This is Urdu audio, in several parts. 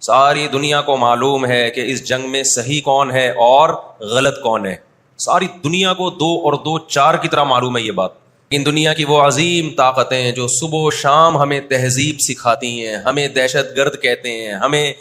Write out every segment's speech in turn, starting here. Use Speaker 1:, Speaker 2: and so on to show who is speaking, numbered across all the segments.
Speaker 1: ساری دنیا کو معلوم ہے کہ اس جنگ میں صحیح کون ہے اور غلط کون ہے. ساری دنیا کو 2 اور 2 4 کی طرح معلوم ہے یہ بات. ان دنیا کی وہ عظیم طاقتیں جو صبح و شام ہمیں تہذیب سکھاتی ہیں, ہمیں دہشت گرد کہتے ہیں, ہمیں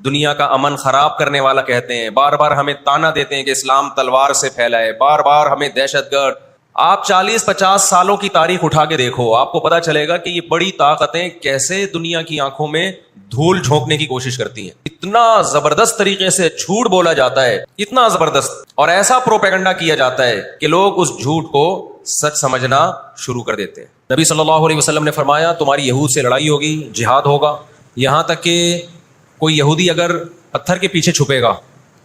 Speaker 1: دنیا کا امن خراب کرنے والا کہتے ہیں, بار بار ہمیں تانا دیتے ہیں کہ اسلام تلوار سے پھیلا ہے, بار بار ہمیں دہشت گرد. آپ 40-50 سالوں کی تاریخ اٹھا کے دیکھو, آپ کو پتا چلے گا کہ یہ بڑی طاقتیں کیسے دنیا کی آنکھوں میں دھول جھونکنے کی کوشش کرتی ہیں. اتنا زبردست طریقے سے جھوٹ بولا جاتا ہے, اتنا زبردست, اور ایسا پروپیگنڈا کیا جاتا ہے کہ لوگ اس جھوٹ کو سچ سمجھنا شروع کر دیتے ہیں. نبی صلی اللہ علیہ وسلم نے فرمایا تمہاری یہود سے لڑائی ہوگی, جہاد ہوگا, یہاں تک کہ کوئی یہودی اگر پتھر کے پیچھے چھپے گا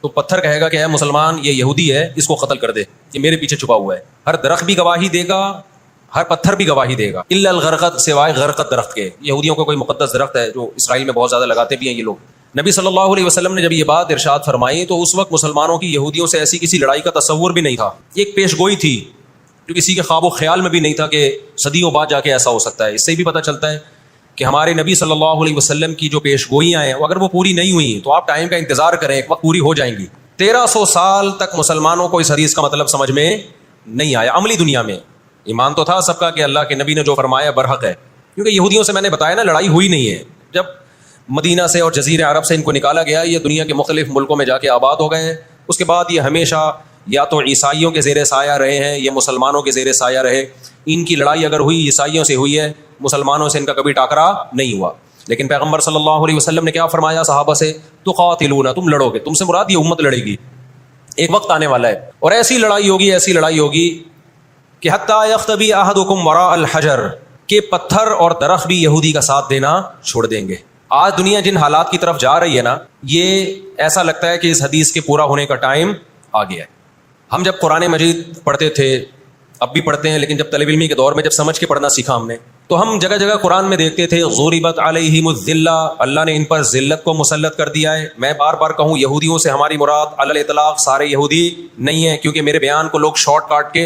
Speaker 1: تو پتھر کہے گا کہ اے مسلمان یہ یہودی ہے, اس کو قتل کر دے, یہ میرے پیچھے چھپا ہوا ہے. ہر درخت بھی گواہی دے گا, ہر پتھر بھی گواہی دے گا, الا الغرقد, سوائے غرقد درخت کے. یہودیوں کا کوئی مقدس درخت ہے جو اسرائیل میں بہت زیادہ لگاتے بھی ہیں یہ لوگ. نبی صلی اللہ علیہ وسلم نے جب یہ بات ارشاد فرمائی تو اس وقت مسلمانوں کی یہودیوں سے ایسی کسی لڑائی کا تصور بھی نہیں تھا. ایک پیش گوئی تھی جو کسی کے خواب و خیال میں بھی نہیں تھا کہ صدیوں بعد جا کے ایسا ہو سکتا ہے. اس سے بھی پتہ چلتا ہے کہ ہمارے نبی صلی اللہ علیہ وسلم کی جو پیش گوئیاں ہیں اگر وہ پوری نہیں ہوئی تو آپ ٹائم کا انتظار کریں, ایک وقت پوری ہو جائیں گی. 1300 سال تک مسلمانوں کو اس حدیث کا مطلب سمجھ میں نہیں آیا. عملی دنیا میں ایمان تو تھا سب کا کہ اللہ کے نبی نے جو فرمایا برحق ہے, کیونکہ یہودیوں سے میں نے بتایا نا لڑائی ہوئی نہیں ہے. جب مدینہ سے اور جزیرہ عرب سے ان کو نکالا گیا, یہ دنیا کے مختلف ملکوں میں جا کے آباد ہو گئے. اس کے بعد یہ ہمیشہ یا تو عیسائیوں کے زیر سایہ رہے ہیں یا مسلمانوں کے زیر سایہ رہے. ان کی لڑائی اگر ہوئی عیسائیوں سے ہوئی ہے, مسلمانوں سے ان کا کبھی ٹاکرا نہیں ہوا. لیکن پیغمبر صلی اللہ علیہ وسلم نے کیا فرمایا صحابہ سے, تقاتلون, تم لڑو گے. تم سے مراد یہ امت لڑے گی, ایک وقت آنے والا ہے اور ایسی لڑائی ہوگی, ایسی لڑائی ہوگی کہ حتیٰ یختبی احدکم وراء الحجر, کہ پتھر اور درخت بھی یہودی کا ساتھ دینا چھوڑ دیں گے. آج دنیا جن حالات کی طرف جا رہی ہے نا, یہ ایسا لگتا ہے کہ اس حدیث کے پورا ہونے کا ٹائم آ گیا ہے. ہم جب قرآن مجید پڑھتے تھے, اب بھی پڑھتے ہیں, لیکن جب طالب علمی کے دور میں جب سمجھ کے پڑھنا سیکھا ہم نے, تو ہم جگہ جگہ قرآن میں دیکھتے تھے ضربت علیہم الذلہ, اللہ نے ان پر ذلت کو مسلط کر دیا ہے. میں بار بار کہوں یہودیوں سے ہماری مراد علی الاطلاق سارے یہودی نہیں ہے, کیونکہ میرے بیان کو لوگ شارٹ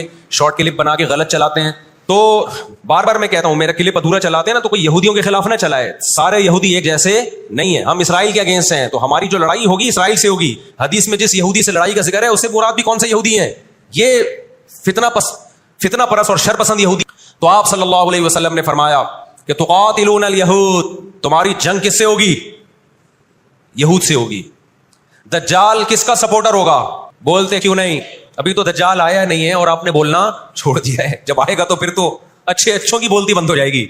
Speaker 1: کلپ بنا کے غلط چلاتے ہیں. تو بار بار میں کہتا ہوں میرا کلپ ادھورا چلاتے ہیں نا تو کوئی یہودیوں کے خلاف نہ چلائے, سارے یہودی ایک جیسے نہیں ہیں. ہم اسرائیل کے اگینسٹ ہیں تو ہماری جو لڑائی ہوگی اسرائیل سے ہوگی. حدیث میں جس یہودی سے لڑائی کا ذکر ہے اس سے مراد بھی کون سے یہودی ہیں, یہ فتنہ پرست اور شر پسند یہودی. تو آپ صلی اللہ علیہ وسلم نے فرمایا کہ تقاتلون الیہود, تمہاری جنگ کس سے ہوگی, یہود سے ہوگی. دجال کس کا سپورٹر ہوگا, بولتے کیوں نہیں, ابھی تو دجال آیا نہیں ہے اور آپ نے بولنا چھوڑ دیا ہے, جب آئے گا تو پھر تو اچھوں کی بولتی بند ہو جائے گی.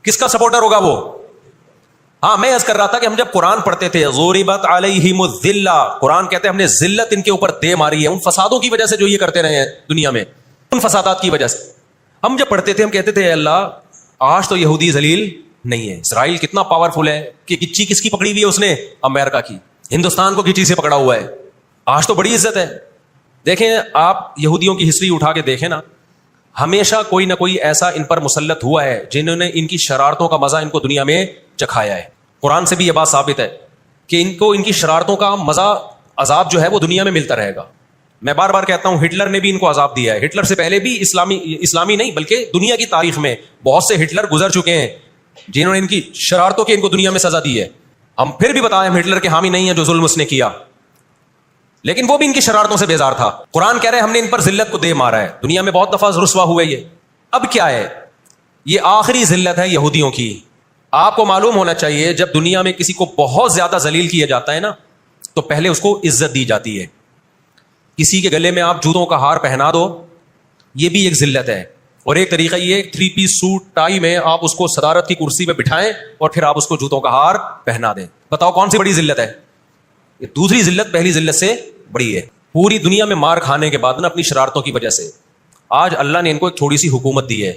Speaker 1: کس کا سپورٹر ہوگا وہ؟ ہاں میں عرض کر رہا تھا کہ ہم جب قرآن پڑھتے تھے ضربت علیہم الذلہ, قرآن کہتے ہیں ہم نے ذلت ان کے اوپر دے ماری ہے, ان فسادوں کی وجہ سے جو یہ کرتے رہے ہیں دنیا میں, ان فسادات کی وجہ سے. ہم جب پڑھتے تھے ہم کہتے تھے اے اللہ آج تو یہودی ذلیل نہیں ہے. اسرائیل کتنا پاورفل ہے کہ گچی کس کی پکڑی ہوئی ہے اس نے, امریکہ کی. ہندوستان کو گچی سے پکڑا ہوا ہے, آج تو بڑی عزت ہے. دیکھیں آپ یہودیوں کی ہسٹری اٹھا کے دیکھیں نا, ہمیشہ کوئی نہ کوئی ایسا ان پر مسلط ہوا ہے جنہوں نے ان کی شرارتوں کا مزہ ان کو دنیا میں چکھایا ہے. قرآن سے بھی یہ بات ثابت ہے کہ ان کو ان کی شرارتوں کا مزہ, عذاب جو ہے وہ دنیا میں ملتا رہے گا. میں بار بار کہتا ہوں ہٹلر نے بھی ان کو عذاب دیا ہے. ہٹلر سے پہلے بھی اسلامی نہیں بلکہ دنیا کی تاریخ میں بہت سے ہٹلر گزر چکے ہیں جنہوں نے ان کی شرارتوں کی ان کو دنیا میں سزا دی ہے. ہم پھر بھی بتائیں ہم ہٹلر کے حامی نہیں ہیں جو ظلم اس نے کیا, لیکن وہ بھی ان کی شرارتوں سے بیزار تھا. قرآن کہہ رہے ہیں ہم نے ان پر ذلت کو دے مارا ہے. دنیا میں بہت دفعہ رسوا ہوئے یہ, اب کیا ہے, یہ آخری ذلت ہے یہودیوں کی. آپ کو معلوم ہونا چاہیے جب دنیا میں کسی کو بہت زیادہ ذلیل کیا جاتا ہے نا تو پہلے اس کو عزت دی جاتی ہے. کسی کے گلے میں آپ جوتوں کا ہار پہنا دو, یہ بھی ایک ذلت ہے. اور ایک طریقہ یہ 3 پیس سوٹ ٹائی میں آپ اس کو صدارت کی کرسی پہ بٹھائیں اور پھر آپ اس کو جوتوں کا ہار پہنا دیں. بتاؤ کون سی بڑی ذلت ہے؟ یہ دوسری ذلت پہلی ذلت سے بڑی ہے. پوری دنیا میں مار کھانے کے بعد نا اپنی شرارتوں کی وجہ سے آج اللہ نے ان کو ایک تھوڑی سی حکومت دی ہے,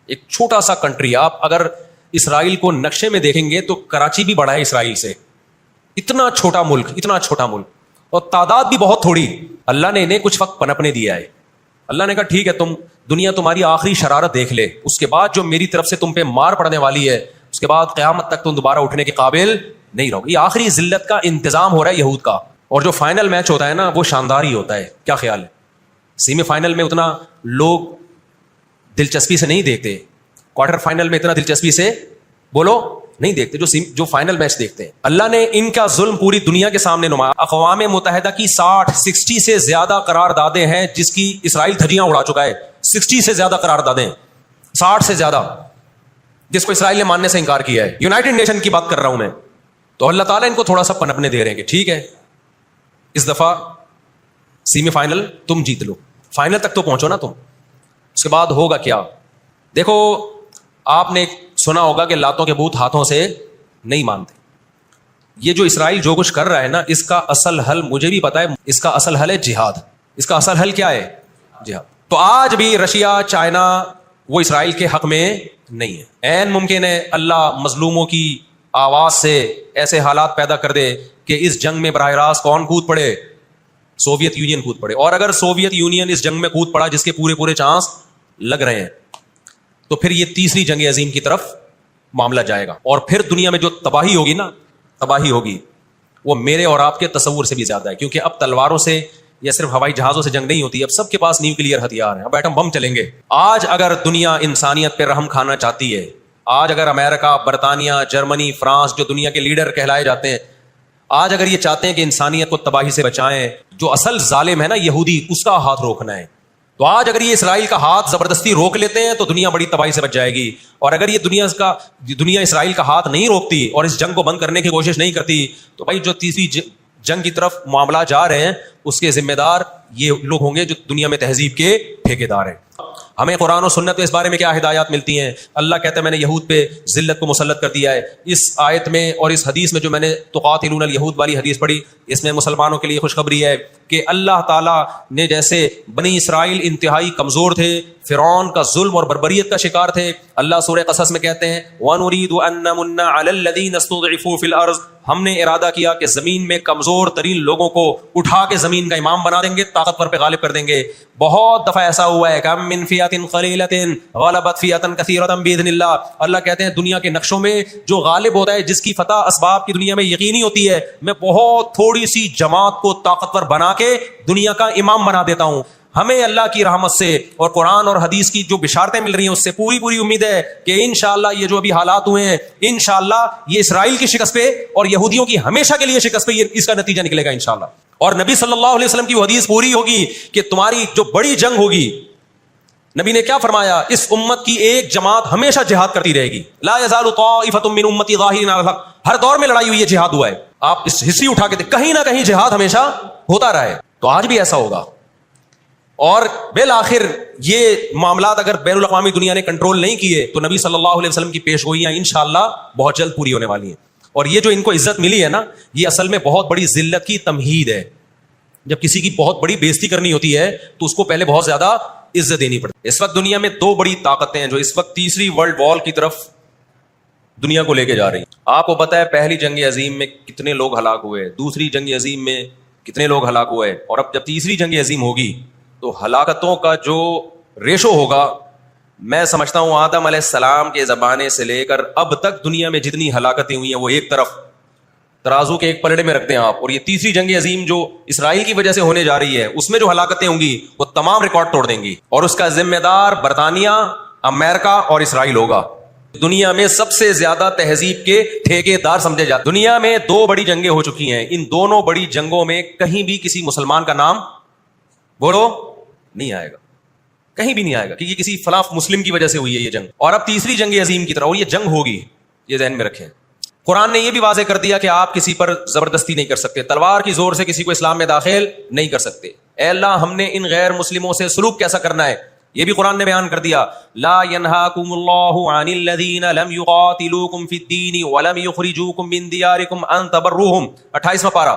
Speaker 1: ایک چھوٹا سا کنٹری. آپ اگر اسرائیل کو نقشے میں دیکھیں گے تو کراچی بھی بڑا ہے اسرائیل سے. اتنا چھوٹا ملک اور تعداد بھی بہت تھوڑی. اللہ نے انہیں کچھ وقت پنپنے دیا ہے. اللہ نے کہا ٹھیک ہے دنیا تمہاری آخری شرارت دیکھ لے, اس کے بعد جو میری طرف سے تم پہ مار پڑنے والی ہے اس کے بعد قیامت تک تم دوبارہ اٹھنے کے قابل نہیں رہو. یہ آخری ذلت کا انتظام ہو رہا ہے یہود کا. اور جو فائنل میچ ہوتا ہے نا وہ شاندار ہی ہوتا ہے. کیا خیال ہے؟ سیمی فائنل میں اتنا لوگ دلچسپی سے نہیں دیکھتے, کوارٹر فائنل میں اتنا دلچسپی سے بولو نہیں دیکھتے, جو فائنل میچ دیکھتے ہیں. اللہ نے ان کا ظلم پوری دنیا کے سامنے نمایا. اقوام متحدہ کی 60 سے زیادہ قراردادیں ہیں جس کی اسرائیل دھجیاں اڑا چکا ہے. 60 سے زیادہ قراردادیں, 60 سے زیادہ, جس کو اسرائیل نے ماننے سے انکار کیا ہے. یونائٹڈ نیشن کی بات کر رہا ہوں میں. تو اللہ تعالیٰ ان کو تھوڑا سا پنپنے دے رہے ہیں کہ ٹھیک ہے اس دفعہ سیمی فائنل تم جیت لو, فائنل تک تو پہنچو نا تم, اس کے بعد ہوگا کیا. دیکھو آپ نے سنا ہوگا کہ لاتوں کے بت ہاتھوں سے نہیں مانتے. یہ جو اسرائیل جو کچھ کر رہا ہے نا, اس کا اصل حل مجھے بھی پتا ہے, اس کا اصل حل ہے جہاد. اس کا اصل حل کیا ہے؟ جہاد. تو آج بھی رشیا, چائنا وہ اسرائیل کے حق میں نہیں ہے. عین ممکن ہے اللہ مظلوموں کی آواز سے ایسے حالات پیدا کر دے کہ اس جنگ میں براہ راست کون کود پڑے؟ سوویت یونین کود پڑے. اور اگر سوویت یونین اس جنگ میں کود پڑا جس کے پورے چانس لگ رہے ہیں, تو پھر یہ تیسری جنگ عظیم کی طرف معاملہ جائے گا. اور پھر دنیا میں جو تباہی ہوگی نا, تباہی ہوگی وہ میرے اور آپ کے تصور سے بھی زیادہ ہے. کیونکہ اب تلواروں سے یا صرف ہوائی جہازوں سے جنگ نہیں ہوتی, اب سب کے پاس نیوکلیئر ہتھیار ہیں, اب ایٹم بم چلیں گے. آج اگر دنیا انسانیت پہ رحم کھانا چاہتی ہے, آج اگر امریکہ, برطانیہ, جرمنی, فرانس جو دنیا کے لیڈر کہلائے جاتے ہیں, آج اگر یہ چاہتے ہیں کہ انسانیت کو تباہی سے بچائیں, جو اصل ظالم ہے نا یہودی, اس کا ہاتھ روکنا ہے, تو آج اگر یہ اسرائیل کا ہاتھ زبردستی روک لیتے ہیں تو دنیا بڑی تباہی سے بچ جائے گی. اور اگر یہ دنیا اسرائیل کا ہاتھ نہیں روکتی اور اس جنگ کو بند کرنے کی کوشش نہیں کرتی, تو بھائی جو تیسری جنگ کی طرف معاملہ جا رہے ہیں اس کے ذمہ دار یہ لوگ ہوں گے جو دنیا میں تہذیب کے ٹھیکیدار ہیں. ہمیں قرآن و سنت میں اس بارے میں کیا ہدایات ملتی ہیں؟ اللہ کہتا ہے میں نے یہود پہ ذلت کو مسلط کر دیا ہے. اس آیت میں اور اس حدیث میں جو میں نے تقاتلون الیہود والی حدیث پڑھی, اس میں مسلمانوں کے لیے خوشخبری ہے کہ اللہ تعالیٰ نے جیسے بنی اسرائیل انتہائی کمزور تھے, فرعون کا ظلم اور بربریت کا شکار تھے, اللہ سورہ قصص میں کہتے ہیں وَنُرِيدُ أَن نَّمُنَّ عَلَى الَّذِينَ اسْتُضْعِفُوا فِي الْأَرْضِ, ہم نے ارادہ کیا کہ زمین میں کمزور ترین لوگوں کو اٹھا کے زمین کا امام بنا دیں گے, طاقتور پہ غالب کر دیں گے. بہت دفعہ ایسا ہوا ہے کہ من فئة قلیلة غلبت فئة کثیرة بإذن اللہ. اللہ کہتے ہیں دنیا کے نقشوں میں جو غالب ہوتا ہے, جس کی فتح اسباب کی دنیا میں یقینی ہوتی ہے, میں بہت تھوڑی سی جماعت کو طاقتور بنا کے دنیا کا امام بنا دیتا ہوں. ہمیں اللہ کی رحمت سے اور قرآن اور حدیث کی جو بشارتیں مل رہی ہیں اس سے پوری امید ہے کہ انشاءاللہ یہ جو ابھی حالات ہوئے ہیں, انشاءاللہ یہ اسرائیل کی شکست پہ اور یہودیوں کی ہمیشہ کے لیے شکست پہ اس کا نتیجہ نکلے گا انشاءاللہ. اور نبی صلی اللہ علیہ وسلم کی وہ حدیث پوری ہوگی کہ تمہاری جو بڑی جنگ ہوگی, نبی نے کیا فرمایا, اس امت کی ایک جماعت ہمیشہ جہاد کرتی رہے گی. لا یزال طائفۃ من امتی ظاہرین علی الحق, ہر دور میں لڑائی ہوئی ہے, جہاد ہوا ہے. آپ اس ہسٹری اٹھا کے کہیں نہ کہیں جہاد ہمیشہ ہوتا رہا ہے. تو آج بھی ایسا ہوگا. اور بالآخر یہ معاملات اگر بین الاقوامی دنیا نے کنٹرول نہیں کیے تو نبی صلی اللہ علیہ وسلم کی پیش گوئیاں انشاءاللہ بہت جلد پوری ہونے والی ہیں. اور یہ جو ان کو عزت ملی ہے نا, یہ اصل میں بہت بڑی ذلت کی تمہید ہے. جب کسی کی بہت بڑی بےزتی کرنی ہوتی ہے تو اس کو پہلے بہت زیادہ عزت دینی پڑتی ہے. اس وقت دنیا میں دو بڑی طاقتیں ہیں جو اس وقت تیسری ورلڈ وار کی طرف دنیا کو لے کے جا رہی ہیں. آپ کو پتا ہے پہلی جنگ عظیم میں کتنے لوگ ہلاک ہوئے, دوسری جنگ عظیم میں کتنے لوگ ہلاک ہوئے, اور اب جب تیسری جنگ عظیم ہوگی تو ہلاکتوں کا جو ریشو ہوگا, میں سمجھتا ہوں آدم علیہ السلام کے زمانے سے لے کر اب تک دنیا میں جتنی ہلاکتیں ہوئی ہیں وہ ایک طرف ترازو کے ایک پلڑے میں رکھتے ہیں آپ, اور یہ تیسری جنگ عظیم جو اسرائیل کی وجہ سے ہونے جا رہی ہے اس میں جو ہلاکتیں ہوں گی وہ تمام ریکارڈ توڑ دیں گی, اور اس کا ذمہ دار برطانیہ, امریکہ اور اسرائیل ہوگا. دنیا میں سب سے زیادہ تہذیب کے ٹھیکیدار سمجھے جاتے. دنیا میں دو بڑی جنگیں ہو چکی ہیں, ان دونوں بڑی جنگوں میں کہیں بھی کسی مسلمان کا نام بولو نہیں آئے گا, کہیں بھی نہیں آئے گا, کیونکہ کسی فلاں مسلم کی وجہ سے ہوئی ہے یہ جنگ. اور اب تیسری جنگ عظیم کی طرح, اور یہ جنگ ہوگی, یہ ذہن میں رکھیں. قرآن نے یہ بھی واضح کر دیا کہ آپ کسی پر زبردستی نہیں کر سکتے, تلوار کی زور سے کسی کو اسلام میں داخل نہیں کر سکتے. اے اللہ ہم نے ان غیر مسلموں سے سلوک کیسا کرنا ہے یہ بھی قرآن نے بیان کر دیا. لا ينهاكم الله عن الذين لم يقاتلوكم في الدين ولم يخرجوكم من دياركم ان تبروهم, 28واں پارہ.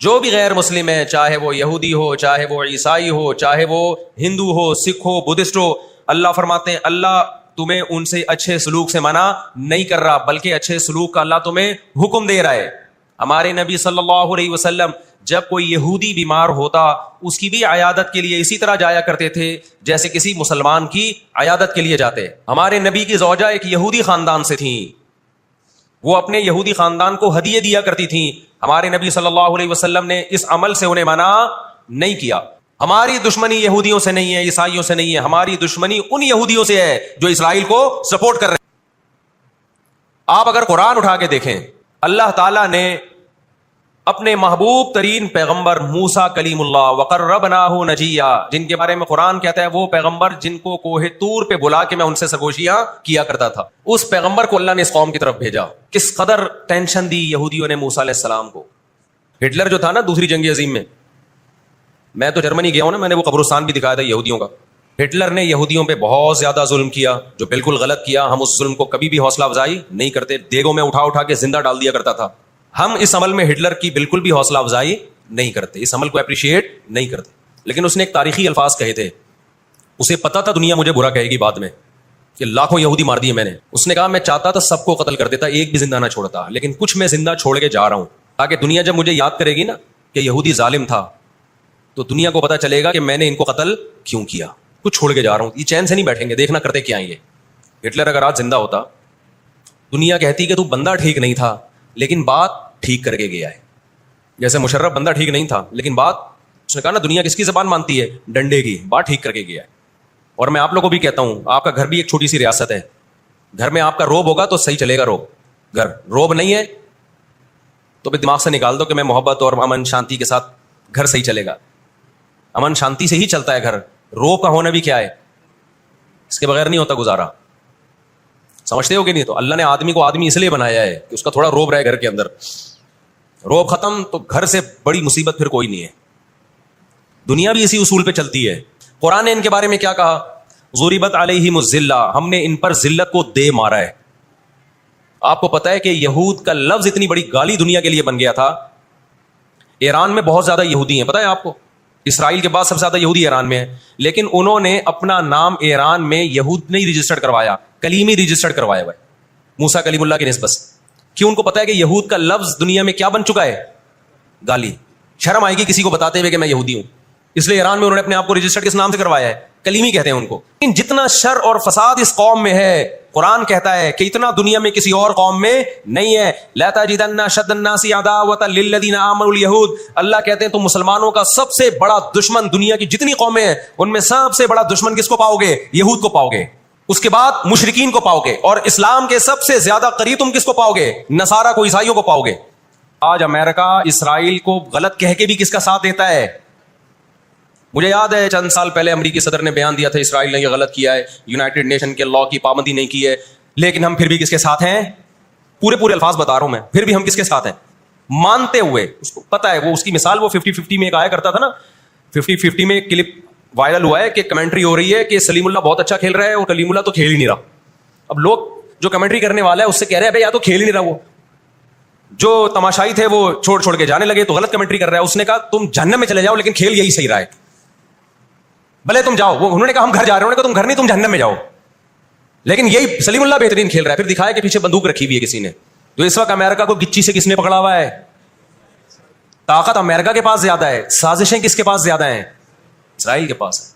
Speaker 1: جو بھی غیر مسلم ہے, چاہے وہ یہودی ہو, چاہے وہ عیسائی ہو, چاہے وہ ہندو ہو, سکھ ہو, بدھسٹ ہو, اللہ فرماتے ہیں اللہ تمہیں ان سے اچھے سلوک سے منع نہیں کر رہا, بلکہ اچھے سلوک کا اللہ تمہیں حکم دے رہا ہے. ہمارے نبی صلی اللہ علیہ وسلم جب کوئی یہودی بیمار ہوتا اس کی بھی عیادت کے لیے اسی طرح جایا کرتے تھے جیسے کسی مسلمان کی عیادت کے لیے جاتے. ہمارے نبی کی زوجہ ایک یہودی خاندان سے تھیں, وہ اپنے یہودی خاندان کو ہدیے دیا کرتی تھیں. ہمارے نبی صلی اللہ علیہ وسلم نے اس عمل سے انہیں منع نہیں کیا. ہماری دشمنی یہودیوں سے نہیں ہے, عیسائیوں سے نہیں ہے, ہماری دشمنی ان یہودیوں سے ہے جو اسرائیل کو سپورٹ کر رہے ہیں. آپ اگر قرآن اٹھا کے دیکھیں، اللہ تعالیٰ نے اپنے محبوب ترین پیغمبر موسیٰ کلیم اللہ وقربناہ نجیہ، جن کے بارے میں قرآن کہتا ہے وہ پیغمبر جن کو کوہ طور پہ بلا کے میں ان سے سرگوشیاں کیا کرتا تھا، اس پیغمبر کو اللہ نے اس قوم کی طرف بھیجا. کس قدر ٹینشن دی یہودیوں نے موسیٰ علیہ السلام کو. ہٹلر جو تھا نا دوسری جنگ عظیم میں تو جرمنی گیا ہوں نا، میں نے وہ قبرستان بھی دکھایا تھا یہودیوں کا. ہٹلر نے یہودیوں پہ بہت زیادہ ظلم کیا، جو بالکل غلط کیا. ہم اس ظلم کو کبھی بھی حوصلہ افزائی نہیں کرتے، دیگوں میں اٹھا کے زندہ ڈال دیا کرتا تھا. ہم اس عمل میں ہٹلر کی بالکل بھی حوصلہ افزائی نہیں کرتے، اس عمل کو اپریشیٹ نہیں کرتے. لیکن اس نے ایک تاریخی الفاظ کہے تھے، اسے پتا تھا دنیا مجھے برا کہے گی بعد میں کہ لاکھوں یہودی مار دیے میں نے. اس نے کہا میں چاہتا تھا سب کو قتل کر دیتا، ایک بھی زندہ نہ چھوڑتا، لیکن کچھ میں زندہ چھوڑ کے جا رہا ہوں تاکہ دنیا جب مجھے یاد کرے گی نا کہ یہودی ظالم تھا تو دنیا کو پتا چلے گا کہ میں نے ان کو قتل کیوں کیا. کچھ چھوڑ کے جا رہا ہوں، یہ چین سے نہیں بیٹھیں گے، دیکھنا کرتے کیا یہ. ہٹلر اگر آج زندہ ہوتا، دنیا کہتی کہ تو بندہ ٹھیک نہیں تھا لیکن بات ٹھیک کر کے گیا ہے. جیسے مشرف بندہ ٹھیک نہیں تھا لیکن بات، اس نے کہا نا دنیا کس کی زبان مانتی ہے؟ ڈنڈے کی. بات ٹھیک کر کے گیا ہے. اور میں آپ لوگوں کو بھی کہتا ہوں، آپ کا گھر بھی ایک چھوٹی سی ریاست ہے، گھر میں آپ کا روب ہوگا تو صحیح چلے گا. گھر روب نہیں ہے تو بھی دماغ سے نکال دو کہ میں محبت اور امن شانتی کے ساتھ گھر صحیح چلے گا. امن شانتی سے ہی چلتا ہے گھر. روب کا ہونا بھی کیا ہے، اس کے بغیر نہیں ہوتا گزارا. سمجھتے ہو کہ نہیں؟ تو اللہ نے آدمی کو آدمی اس لیے بنایا ہے کہ اس کا تھوڑا روب رہے گھر کے اندر. روب ختم تو گھر سے بڑی مصیبت پھر کوئی نہیں ہے. دنیا بھی اسی اصول پہ چلتی ہے. قرآن نے ان کے بارے میں کیا کہا؟ ضربت علیہم الذلہ، ہم نے ان پر ذلت کو دے مارا ہے. آپ کو پتا ہے کہ یہود کا لفظ اتنی بڑی گالی دنیا کے لیے بن گیا تھا. ایران میں بہت زیادہ یہودی ہیں، پتا ہے آپ کو؟ اسرائیل کے بعد سب سے زیادہ یہودی ایران میں ہیں، لیکن انہوں نے اپنا نام ایران میں یہود نہیں رجسٹرڈ کروایا، کلیمی رجسٹرڈ کروایا ہوا ہے موسیٰ کلیم اللہ کی نسبت. کیوں؟ ان کو پتا ہے کہ یہود کا لفظ دنیا میں کیا بن چکا ہے؟ گالی. شرم آئے گی کسی کو بتاتے ہوئے کہ میں یہودی ہوں، اس لیے ایران میں انہوں نے اپنے آپ کو رجسٹرڈ کس نام سے کروایا ہے؟ کلیمی کہتے ہیں ان کو. لیکن جتنا شر اور فساد اس قوم میں ہے، قرآن کہتا ہے کہ اتنا دنیا میں کسی اور قوم میں نہیں ہے. لا تجدن اشد الناس عداوة للذین آمنوا اليہود، اللہ کہتے ہیں تم مسلمانوں کا سب سے بڑا دشمن، دنیا کی جتنی قومیں ہیں ان میں سب سے بڑا دشمن کس کو پاؤ گے؟ یہود کو پاؤ گے. اس کے بعد مشرکین کو پاؤ گے، اور اسلام کے سب سے زیادہ قریب تم کس کو پاؤ گے؟ نصارہ کو، عیسائیوں کو پاؤ گے. آج امریکہ اسرائیل کو غلط کہہ کے بھی کس کا ساتھ دیتا ہے؟ مجھے یاد ہے چند سال پہلے امریکی صدر نے بیان دیا تھا اسرائیل نے یہ غلط کیا ہے، یونائٹڈ نیشن کے لاء کی پابندی نہیں کی ہے، لیکن ہم پھر بھی کس کے ساتھ ہیں؟ پورے الفاظ بتا رہا ہوں میں، پھر بھی ہم کس کے ساتھ ہیں؟ مانتے ہوئے. اس کو پتا ہے، وہ اس کی مثال وہ 50-50 میں ایک آیا کرتا تھا نا، 50-50 میں ایک کلپ وائرل ہوا ہے کہ کمنٹری ہو رہی ہے کہ سلیم اللہ بہت اچھا کھیل رہا ہے اور کلیم اللہ تو کھیل ہی نہیں رہا. اب لوگ جو کمنٹری کرنے والا ہے اس سے کہہ رہے ہیں بھائی یا تو کھیل ہی نہیں رہا، وہ جو تماشائی تھے وہ چھوڑ کے جانے لگے تو غلط کمنٹری کر رہا ہے. اس نے کہا تم جہنم میں چلے جاؤ لیکن کھیل یہی صحیح رہا ہے، بھلے تم جاؤ. وہ انہوں نے کہا ہم گھر جا رہے ہیں، انہوں نے کہا تم گھر نہیں، تم جہنم میں جاؤ، لیکن یہی سلیم اللہ بہترین کھیل رہا ہے. پھر دکھایا کہ پیچھے بندوق رکھی ہوئی ہے کسی نے. تو اس وقت امریکہ کو گچی سے کس نے پکڑا ہوا ہے؟ طاقت امریکہ کے پاس زیادہ ہے، سازشیں کس کے پاس زیادہ ہیں؟ اسرائیل کے پاس ہے.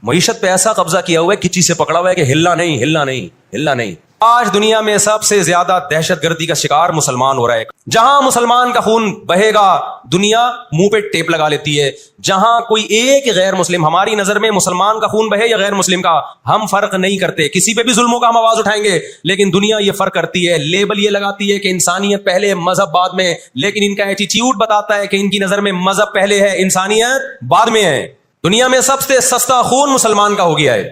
Speaker 1: معیشت پہ ایسا قبضہ کیا ہوا ہے، گچی سے پکڑا ہوا ہے کہ ہلنا نہیں. آج دنیا میں سب سے زیادہ دہشت گردی کا شکار مسلمان ہو رہا ہے. جہاں مسلمان کا خون بہے گا دنیا منہ پہ ٹیپ لگا لیتی ہے. جہاں کوئی ایک غیر مسلم، ہماری نظر میں مسلمان کا خون بہے یا غیر مسلم کا، ہم فرق نہیں کرتے، کسی پہ بھی ظلموں کا ہم آواز اٹھائیں گے. لیکن دنیا یہ فرق کرتی ہے، لیبل یہ لگاتی ہے کہ انسانیت پہلے مذہب بعد میں، لیکن ان کا ایٹیٹیوڈ بتاتا ہے کہ ان کی نظر میں مذہب پہلے ہے، انسانیت بعد میں ہے. دنیا میں سب سے سستا خون مسلمان کا ہو گیا ہے.